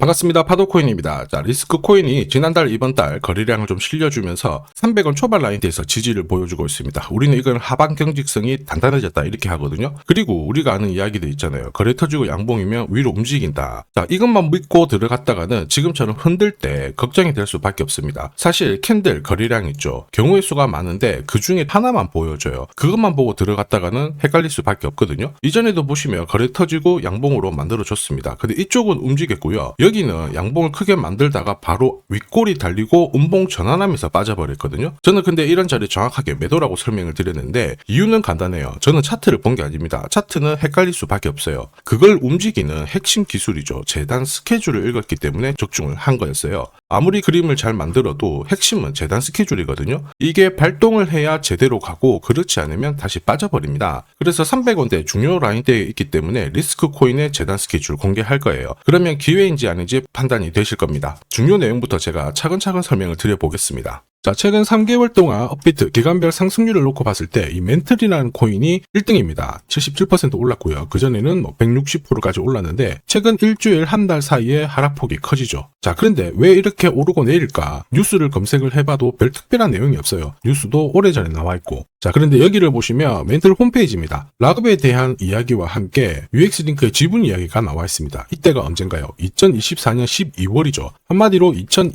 반갑습니다. 파도코인입니다. 자, 리스크 코인이 지난달 이번 달 거래량을 좀 실려주면서 300원 초반 라인대에서 지지를 보여주고 있습니다. 우리는 이건 하방 경직성이 단단해졌다 이렇게 하거든요. 그리고 우리가 아는 이야기들 있잖아요. 거래 터지고 양봉이면 위로 움직인다. 자, 이것만 믿고 들어갔다가는 지금처럼 흔들 때 걱정이 될 수밖에 없습니다. 사실 캔들 거래량 있죠. 경우의 수가 많은데 그 중에 하나만 보여줘요. 그것만 보고 들어갔다가는 헷갈릴 수밖에 없거든요. 이전에도 보시면 거래 터지고 양봉으로 만들어줬습니다. 근데 이쪽은 움직였고요. 여기는 양봉을 크게 만들다가 바로 윗골이 달리고 음봉 전환하면서 빠져버렸거든요. 저는 근데 이런 자리 정확하게 매도라고 설명을 드렸는데 이유는 간단해요. 저는 차트를 본 게 아닙니다. 차트는 헷갈릴 수밖에 없어요. 그걸 움직이는 핵심 기술이죠. 재단 스케줄을 읽었기 때문에 적중을 한 거였어요. 아무리 그림을 잘 만들어도 핵심은 재단 스케줄이거든요. 이게 발동을 해야 제대로 가고 그렇지 않으면 다시 빠져버립니다. 그래서 300원대 중요 라인대에 있기 때문에 리스크 코인의 재단 스케줄 공개할 거예요. 그러면 기회인지 아닌지 판단이 되실 겁니다. 중요 내용부터 제가 차근차근 설명을 드려보겠습니다. 자, 최근 3개월 동안 업비트 기간별 상승률을 놓고 봤을 때 이 멘틀이라는 코인이 1등입니다. 77% 올랐고요. 그전에는 160%까지 올랐는데 최근 일주일 한 달 사이에 하락폭이 커지죠. 자, 그런데 왜 이렇게 오르고 내릴까? 뉴스를 검색을 해봐도 별 특별한 내용이 없어요. 뉴스도 오래전에 나와 있고. 자, 그런데 여기를 보시면 멘틀 홈페이지입니다. 락업에 대한 이야기와 함께 UX링크의 지분 이야기가 나와 있습니다. 이때가 언젠가요? 2024년 12월이죠. 한마디로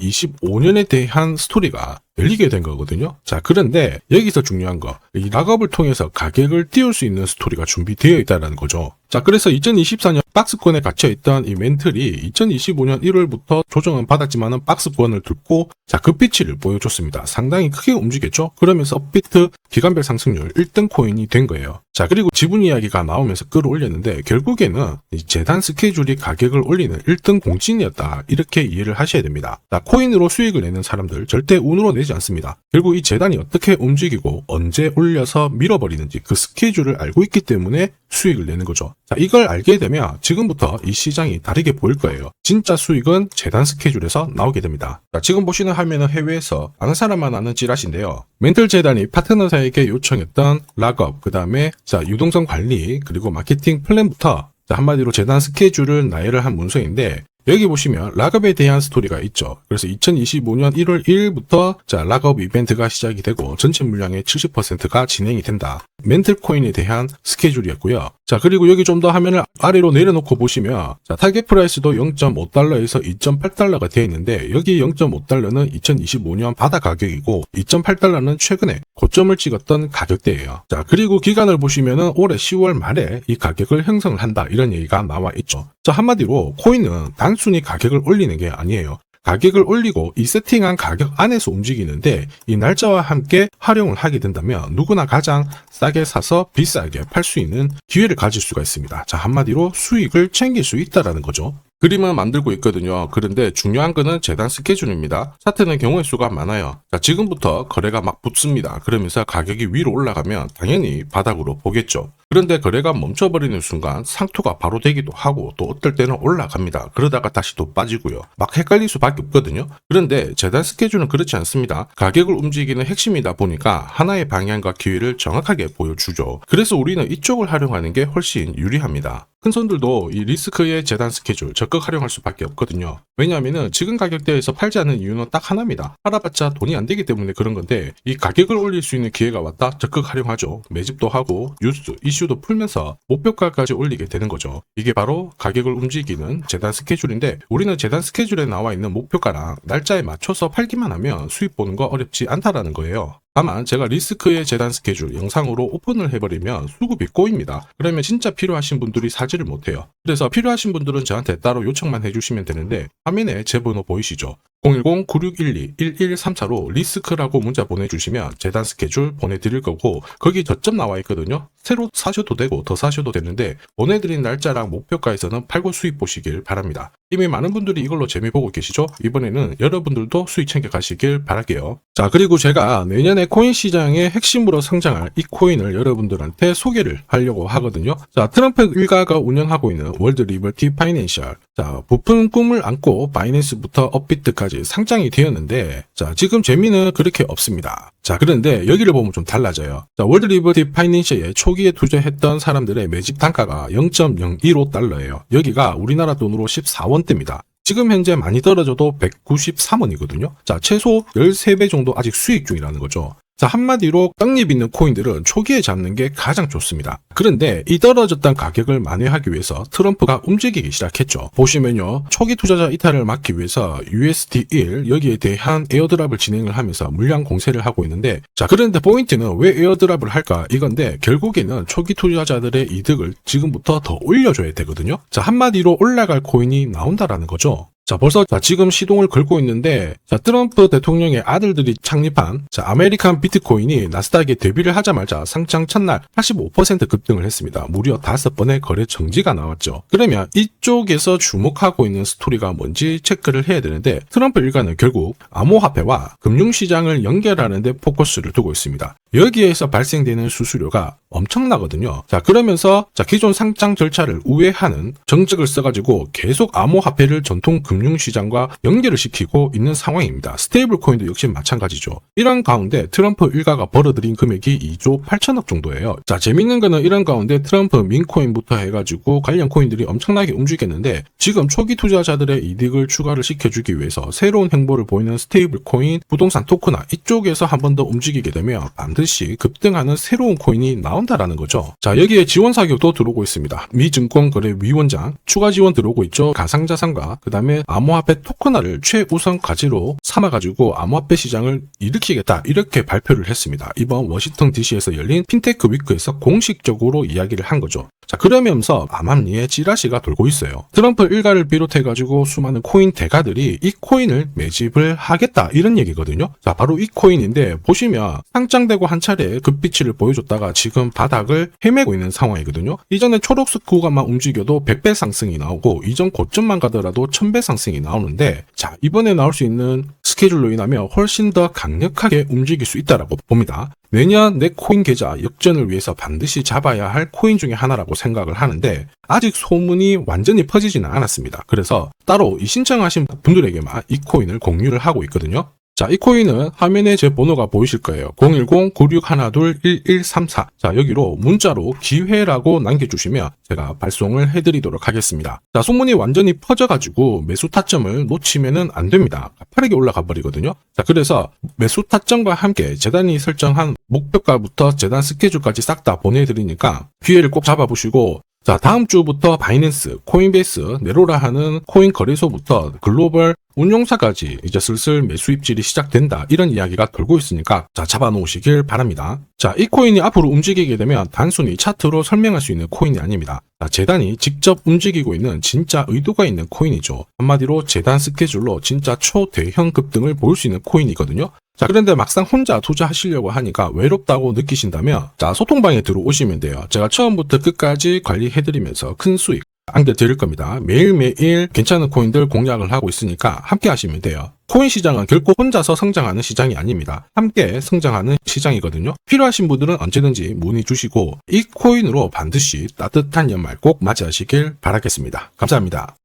2025년에 대한 스토리가 열리게 된 거거든요. 자, 그런데 여기서 중요한 거, 이 락업을 통해서 가격을 띄울 수 있는 스토리가 준비되어 있다는 거죠. 자, 그래서 2024년 박스권에 갇혀있던 이 멘틀이 2025년 1월부터 조정은 받았지만은 박스권을 뚫고 자, 급비치를 보여줬습니다. 상당히 크게 움직였죠. 그러면서 업비트 기간별 상승률 1등 코인이 된 거예요. 자, 그리고 지분 이야기가 나오면서 끌어올렸는데 결국에는 이 재단 스케줄이 가격을 올리는 1등 공신이었다. 이렇게 이해를 하셔야 됩니다. 자, 코인으로 수익을 내는 사람들 절대 운으로 내지 않습니다. 결국 이 재단이 어떻게 움직이고 언제 올려서 밀어버리는지 그 스케줄을 알고 있기 때문에 수익을 내는 거죠. 자, 이걸 알게 되면 지금부터 이 시장이 다르게 보일 거예요. 진짜 수익은 재단 스케줄에서 나오게 됩니다. 자, 지금 보시는 화면은 해외에서 아는 사람만 아는 찌라시인데요. 멘틀 재단이 파트너사에게 요청했던 락업, 그 다음에 자, 유동성 관리, 그리고 마케팅 플랜부터 자, 한마디로 재단 스케줄을 나열을 한 문서인데 여기 보시면 락업에 대한 스토리가 있죠. 그래서 2025년 1월 1일부터 자, 락업 이벤트가 시작이 되고 전체 물량의 70%가 진행이 된다. 멘틀 코인에 대한 스케줄이었고요. 자, 그리고 여기 좀 더 화면을 아래로 내려놓고 보시면 자, 타겟 프라이스도 0.5달러에서 2.8달러가 되어 있는데 여기 0.5달러는 2025년 바다 가격이고 2.8달러는 최근에 고점을 찍었던 가격대예요. 자, 그리고 기간을 보시면은 올해 10월 말에 이 가격을 형성을 한다. 이런 얘기가 나와 있죠. 자, 한마디로 코인은 단순히 가격을 올리는 게 아니에요. 가격을 올리고 이 세팅한 가격 안에서 움직이는데 이 날짜와 함께 활용을 하게 된다면 누구나 가장 싸게 사서 비싸게 팔 수 있는 기회를 가질 수가 있습니다. 자, 한마디로 수익을 챙길 수 있다라는 거죠. 그림은 만들고 있거든요. 그런데 중요한 거는 재단 스케줄입니다. 차트는 경우의 수가 많아요. 자, 지금부터 거래가 막 붙습니다. 그러면서 가격이 위로 올라가면 당연히 바닥으로 보겠죠. 그런데 거래가 멈춰버리는 순간 상투가 바로 되기도 하고 또 어떨 때는 올라갑니다. 그러다가 다시 또 빠지고요. 막 헷갈릴 수밖에 없거든요. 그런데 재단 스케줄은 그렇지 않습니다. 가격을 움직이는 핵심이다 보니까 하나의 방향과 기회를 정확하게 보여주죠. 그래서 우리는 이쪽을 활용하는 게 훨씬 유리합니다. 큰 손들도 이 리스크의 재단 스케줄 적극 활용할 수밖에 없거든요. 왜냐하면 지금 가격대에서 팔지 않는 이유는 딱 하나입니다. 팔아봤자 돈이 안 되기 때문에 그런 건데 이 가격을 올릴 수 있는 기회가 왔다 적극 활용하죠. 매집도 하고 뉴스, 이슈도 풀면서 목표가까지 올리게 되는 거죠. 이게 바로 가격을 움직이는 재단 스케줄인데 우리는 재단 스케줄에 나와 있는 목표가랑 날짜에 맞춰서 팔기만 하면 수익 보는 거 어렵지 않다라는 거예요. 다만 제가 리스크의 재단 스케줄 영상으로 오픈을 해버리면 수급이 꼬입니다. 그러면 진짜 필요하신 분들이 사지를 못해요. 그래서 필요하신 분들은 저한테 따로 요청만 해주시면 되는데 화면에 제 번호 보이시죠? 010-9612-1134로 리스크라고 문자 보내주시면 재단 스케줄 보내드릴 거고 거기 저점 나와 있거든요. 새로 사셔도 되고 더 사셔도 되는데 보내드린 날짜랑 목표가에서는 팔고 수익 보시길 바랍니다. 이미 많은 분들이 이걸로 재미 보고 계시죠? 이번에는 여러분들도 수익 챙겨 가시길 바랄게요. 자, 그리고 제가 내년에 코인 시장의 핵심으로 성장할 이 코인을 여러분들한테 소개를 하려고 하거든요. 자, 트럼프 일가가 운영하고 있는 월드 리버티 파이낸셜. 자, 부푼 꿈을 안고 바이낸스부터 업비트까지 상장이 되었는데 자, 지금 재미는 그렇게 없습니다. 자, 그런데 여기를 보면 좀 달라져요. 자, 월드 리버티 파이낸셜에 초기에 투자했던 사람들의 매집 단가가 0.015달러예요. 여기가 우리나라 돈으로 14원대입니다. 지금 현재 많이 떨어져도 193원이거든요. 자, 최소 13배 정도 아직 수익 중이라는 거죠. 자, 한마디로 떡잎 있는 코인들은 초기에 잡는 게 가장 좋습니다. 그런데 이 떨어졌던 가격을 만회하기 위해서 트럼프가 움직이기 시작했죠. 보시면요, 초기 투자자 이탈을 막기 위해서 USD1 여기에 대한 에어드랍을 진행을 하면서 물량 공세를 하고 있는데, 자, 그런데 포인트는 왜 에어드랍을 할까 이건데, 결국에는 초기 투자자들의 이득을 지금부터 더 올려줘야 되거든요. 자, 한마디로 올라갈 코인이 나온다라는 거죠. 자, 벌써 지금 시동을 걸고 있는데, 자, 트럼프 대통령의 아들들이 창립한 아메리칸 비트코인이 나스닥에 데뷔를 하자마자 상장 첫날 85% 급등을 했습니다. 무려 5번의 거래 정지가 나왔죠. 그러면 이쪽에서 주목하고 있는 스토리가 뭔지 체크를 해야 되는데, 트럼프 일가는 결국 암호화폐와 금융시장을 연결하는 데 포커스를 두고 있습니다. 여기에서 발생되는 수수료가 엄청나거든요. 자, 그러면서 기존 상장 절차를 우회하는 정책을 써가지고 계속 암호화폐를 전통 금융시장과 연결을 시키고 있는 상황입니다. 스테이블 코인도 역시 마찬가지죠. 이런 가운데 트럼프 일가가 벌어들인 금액이 2조 8천억 정도예요. 자, 재밌는 거는 이런 가운데 트럼프 민코인부터 해가지고 관련 코인들이 엄청나게 움직였는데, 지금 초기 투자자들의 이득을 추가를 시켜주기 위해서 새로운 행보를 보이는 스테이블 코인, 부동산 토크나 이쪽에서 한 번 더 움직이게 되면 반드시 급등하는 새로운 코인이 나온다라는 거죠. 자, 여기에 지원 사격도 들어오고 있습니다. 미 증권거래위원장 추가 지원 들어오고 있죠. 가상자산과 그 다음에 암호화폐 토큰화를 최우선 과제로 삼아가지고 암호화폐 시장을 일으키겠다, 이렇게 발표를 했습니다. 이번 워싱턴 DC에서 열린 핀테크 위크에서 공식적으로 이야기를 한 거죠. 자, 그러면서 암암리에 찌라시가 돌고 있어요. 트럼프 일가를 비롯해가지고 수많은 코인 대가들이 이 코인을 매집을 하겠다, 이런 얘기거든요. 자, 바로 이 코인인데, 보시면 상장되고 한 차례 급비치를 보여줬다가 지금 바닥을 헤매고 있는 상황이거든요. 이전에 초록색 구간만 움직여도 100배 상승이 나오고, 이전 고점만 가더라도 1000배 상승이 나오는데, 자, 이번에 나올 수 있는 스케줄로 인하면 훨씬 더 강력하게 움직일 수 있다라고 봅니다. 내년 내 코인 계좌 역전을 위해서 반드시 잡아야 할 코인 중에 하나라고 생각을 하는데, 아직 소문이 완전히 퍼지지는 않았습니다. 그래서 따로 이 신청하신 분들에게만 이 코인을 공유를 하고 있거든요. 자, 이 코인은 화면에 제 번호가 보이실 거예요. 010-9612-1134. 자, 여기로 문자로 기회라고 남겨주시면 제가 발송을 해드리도록 하겠습니다. 자, 소문이 완전히 퍼져가지고 매수 타점을 놓치면은 안 됩니다. 빠르게 올라가 버리거든요. 자, 그래서 매수 타점과 함께 재단이 설정한 목표가부터 재단 스케줄까지 싹 다 보내드리니까 기회를 꼭 잡아보시고, 자, 다음 주부터 바이낸스, 코인베이스, 네로라 하는 코인 거래소부터 글로벌 운용사까지 이제 슬슬 매수 입질이 시작된다, 이런 이야기가 돌고 있으니까 자, 잡아놓으시길 바랍니다. 자, 이 코인이 앞으로 움직이게 되면 단순히 차트로 설명할 수 있는 코인이 아닙니다. 자, 재단이 직접 움직이고 있는 진짜 의도가 있는 코인이죠. 한마디로 재단 스케줄로 진짜 초대형 급등을 보일 수 있는 코인이거든요. 자, 그런데 막상 혼자 투자하시려고 하니까 외롭다고 느끼신다면, 자, 소통방에 들어오시면 돼요. 제가 처음부터 끝까지 관리해드리면서 큰 수익 안겨드릴 겁니다. 매일매일 괜찮은 코인들 공략을 하고 있으니까 함께 하시면 돼요. 코인 시장은 결코 혼자서 성장하는 시장이 아닙니다. 함께 성장하는 시장이거든요. 필요하신 분들은 언제든지 문의 주시고, 이 코인으로 반드시 따뜻한 연말 꼭 맞이하시길 바라겠습니다. 감사합니다.